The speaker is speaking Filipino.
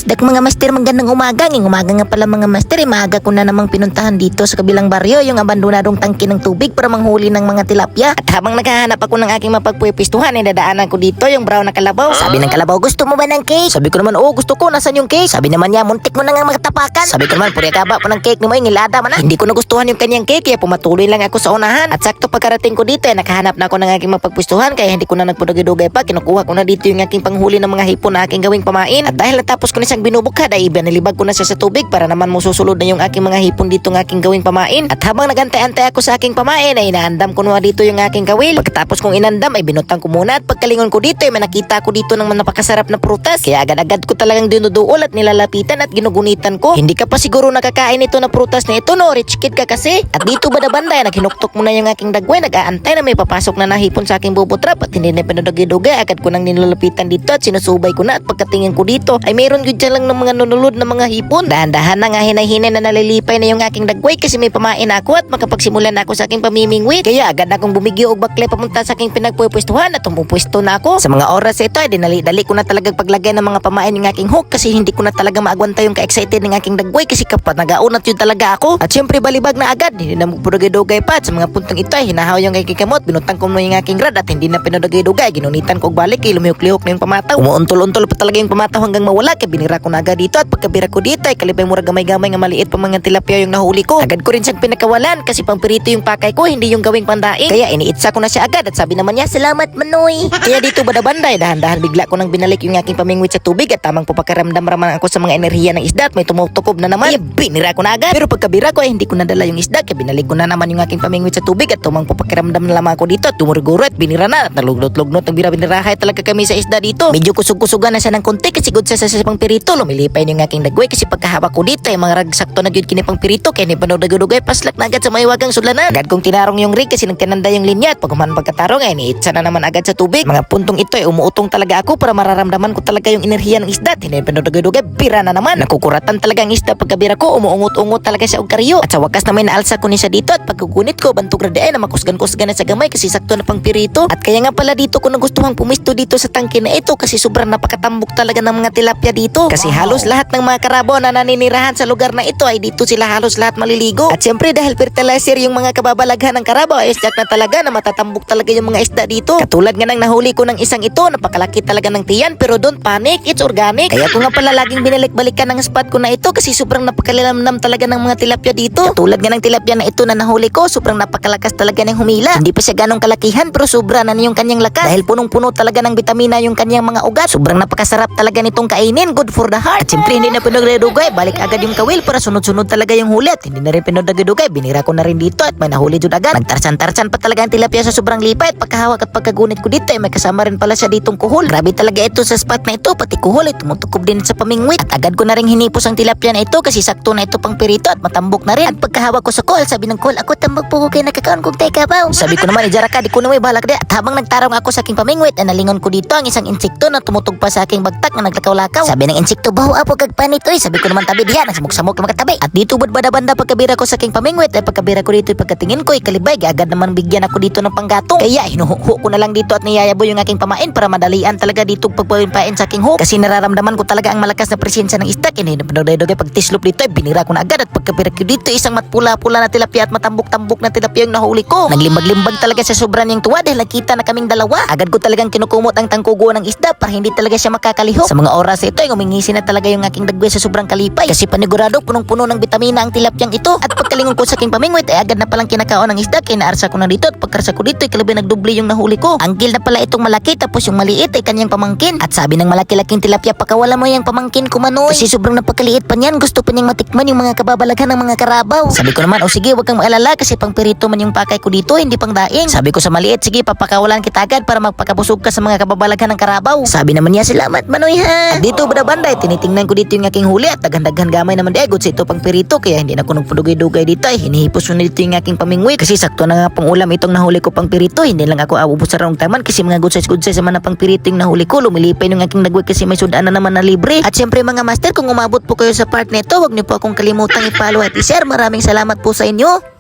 isda mga master, magandang umaga. Ngayong umaga nga pala mga master, maaga ko na namang pinuntahan dito sa kabilang baryo yung abandonadong tangke ng tubig para manghuli ng mga tilapia. At habang naghahanap ako ng aking mapagpupistuhan, dadaanan ko dito yung brown na kalabaw. Sabi ng kalabaw, gusto mo ba ng cake? Sabi ko naman, oo gusto ko, nasan yung cake? Sabi naman niya, muntik mo na nga magtapakan. Sabi ko naman, puri agaba po ng cake ni mo, yung ilada man na. Hindi ko nagustuhan yung kanyang cake, kaya pumatuloy lang ako sa unahan. At sakto pagkarating ko dito, nakahanap na ako ng aking mapagpupistuhan, kaya hindi ko na nagpudugay-dugay pa. Kinukuha ko na dito yung aking panghuli ng mga hipon na aking gawing pamain. At dahil natapos ko na siyang binubukad, ay ibinalibag ko na siya sa tubig para naman mususulod na yung aking mga hipon dito ng aking gawing pamain. At habang nagantay-antay ako sa aking pamain, ay inaandam ko na dito yung aking kawil. Pagkatapos kong inandam, ay binutang ko muna. At pagkalingon ko dito, ay nakita ko dito ng napakasarap na prutas. Kaya agad-agad ko talagang dinuduol at nilalapitan at ginugunitan ko. Hindi ka pa siguro nakakain ito na prutas na ito, no? Rich kid ka kasi. At dito banda-banda, naghinuktok mo na yung aking dagway. Nag-aantay na may papasok na nahipon sa aking bubutrap at hindi na pinadugay-dugay. Agad ko nang nilalapitan dito at sinusubay ko na. At pagkatingin ko dito, ay mayroon yun dyan lang ng mga nunulod na mga hipon. Dahan-dahan na nga hinay-hinay na nalilipay na yung aking dagway kasi may pamain ako at makapagsimula na ako sa aking pamimingwit. Kaya agad na akong bumigyo og bakle papunta sa aking pinagpupwestuhan at pumupwesto na ako. Sa mga oras ito ay dinali-dali ko na talagang paglagay ng mga pamain ng aking hook kasi hindi ko na talaga maagwanta yung ka-excited ng aking dagway kasi kapag nagaunat yun talaga ako. At syempre balibag na agad, hindi na magpudugay-dugay pa. At sa mga puntong ito ay hinahaw yung aking kamot, binutang ko mo yung aking rad at hindi na pinudugay-dugay. Ginunitan ko og balik kay lumihok-lihok na yung pamataw. Umuuntol-untol pa talaga yung pamataw hanggang mawala kaya binira ko na agad dito. At pagkabira ko dito ay kalibay mura gamay-gamay nga maliit pa mga tilapia yung nahuli ko. Agad ko rin siyang pinakawalan kasi pampirito yung pakay ko, hindi yung gawing pandaing. Kaya iniitsa ko na siya agad at sabi naman niya, salamat Manoy. Kaya dito banda-banda dahan-dahan bigla ko nang binalik yung aking pamingwit sa tubig at tamang papakaramdam-raman ako sa mga enerhiya ng isda at may tumutukob na naman. Kaya binira ko na agad. Pero pagkabira ko ay hindi ko nadala yung isda kaya binalik ko na naman yung aking pamingwit sa tubig at tumang papakiramdam na lamang ako dito at tumuriguro at binira na at nalugnot-lugnot ng bira-binirahay talaga kami sa isda dito. Medyo kusog-kusugan na siya ng konti kasi good sa pang pirito. Lumilipay yung aking dagway kasi pagkahawak ko dito ay mga ragsakto na gyud kini pang pirito kaya ni panudugay paslak na agad sa mahiwagang sulanan. Agad kong tinarong yung rig kasi nagtinanda yung linya at pagkuman pagkatarong ay niitsa na naman agad sa tubig. Mga puntong ito ay umuutong talaga ako para mararamdaman ko talaga yung enerhiya ng isda. Hindi panudugay bira na naman. Nakukuratan talaga ang isda pagkabira ko, umuungot-ungot talaga siya og karyo. At sa wakas na may naalsa ko ni siya dito at pagkugunit ko bantog radi ay na makusgan-kusgan na sa gamay kasi sakto na pang pirito. At kaya nga pala dito ko nagustuhang pumisto dito sa tangke na ito kasi sobrang napakatambok talaga ng mga tilapia dito. Kasi halos lahat ng mga karabo na naninirahan sa lugar na ito ay dito sila halos lahat maliligo. At syempre dahil fertilizer yung mga kababalaghan ng karabo ay isdak na talaga na matatambok talaga yung mga isda dito. Katulad nga nang nahuli ko ng isang ito, napakalaki talaga ng tiyan pero don't panic, it's organic. Kaya ko nga pala laging binalik-balikan ng spot ko na ito kasi sobrang napakalilamnam talaga ng mga tilapia dito. Katulad nga ng tilapia na ito na nahuli ko, sobrang napakalakas talaga ng humila. Hindi pa siya ganong kalakihan pero sobra na yung kanyang lakas. Dahil punong-puno talaga ng bitamina yung kanyang mga ugat. Sobrang napakasarap talaga nitong kainin, good for the heart. At siyempre hindi na pinagdugay, balik agad yung kawil para sunod-sunod talaga yung huli. At hindi na rin pinagdugay, binira ko na rin dito at may nahuli dun agad. Nagtarsan-tarsan pa talaga ang tilapia sa sobrang lipay at pagkahawak at pagkagunit ko dito ay may kasama rin pala siya ditong kuhol. Grabe talaga ito sa spot na ito, pati kuhol ay tumutukob din sa pamingwit. At agad ko na rin hinipos ang tilapia na ito kasi sakto na ito pang pirito at matambok na rin. At pagkahawak ko sa kuhol, sabi ng kuhol, ako tambok po ko kaya nakakaon kong teka ba? Sabi ko naman, ijara ka, di ko na may bahalak di. At habang nagtarong ako sa aking pamingwit, ay nalingon ko dito ang isang insekto na tumutog pa sa aking bagtak na naglakaw-lakaw. Sabi ng insekto, baho apo kag panit oy. Sabi ko naman tabi diyan, samok-samok na makatabi. At dito banda pagkabira ko sa aking pamingwit, ay pagkabira ko dito pagkatingin ko ay kalibay, agad naman bigyan ako dito ng panggatong. Kaya hinuhuho ko na lang dito at niyayabo yung aking pamain para madalian talaga dito pagpain sa aking hook. Kasi nararamdaman ko talaga ang malakas na presensya ng isda. Kaya pinagdugay pag tislop dito ay binira ko na agad at pagkabira ko dito isang matpula-pula na tilapia at matambok-tambok na tilapia yung nahuli ko. Naglimbag-limbag talaga sa sobrang niyang tuwa dahil nakita na kaming dalawa. Agad ko talagang kinukumot ang tangkugo ng isda para hindi talaga siya makakalihok. Sa mga oras ito ay umingisi na talaga yung aking dagway sa sobrang kalipay kasi panigurado punong-puno ng bitamina ang tilapyang ito. At pagkalingon ko sa aking pamingwit ay agad na palang kinakaon ng isda kaya naarsa ko na dito at pagkarsa ko dito ay kalabay nagdubli yung nahuli ko. Anggil na pala itong malaki tapos yung maliit ay kanyang pamangkin. At sabi ng malaki-laking tilapia, pakawala mo yung pamangkin ko Manoy kasi sobrang napakaliit pa niyan, gusto pa niyang matikman yung mga kababalaghan ng mga karabaw. Sabi ko naman, o sige wag kang maalala kasi pang pirito man yung pakay ko dito, hindi pang daing. Sabi ko sa maliit, sige papakawalan kita agad para magpakabusog ka sa mga kababalaghan ng karabaw. Sabi naman niya, salamat Manoy ha. At dito banda-banda tinitingnan ko dito yung aking huli at daghan-daghan gamay naman di sa ito pang pirito kaya hindi na ko nagpudugay-dugay dito ay hinihipos na dito yung aking pamingwit kasi sakto na nga pang ulam itong nahuli ko pang pirito. Hindi lang ako aubos sa rong taman kasi mga good size sa mga pang pirito yung nahuli ko. Lumilipay yung aking dagway kasi may sudaan na naman na libre. At syempre mga master, kung umabot po kayo sa part nito, huwag niyo po akong kalimutang i-follow at i-share. Maraming salamat po sa inyo.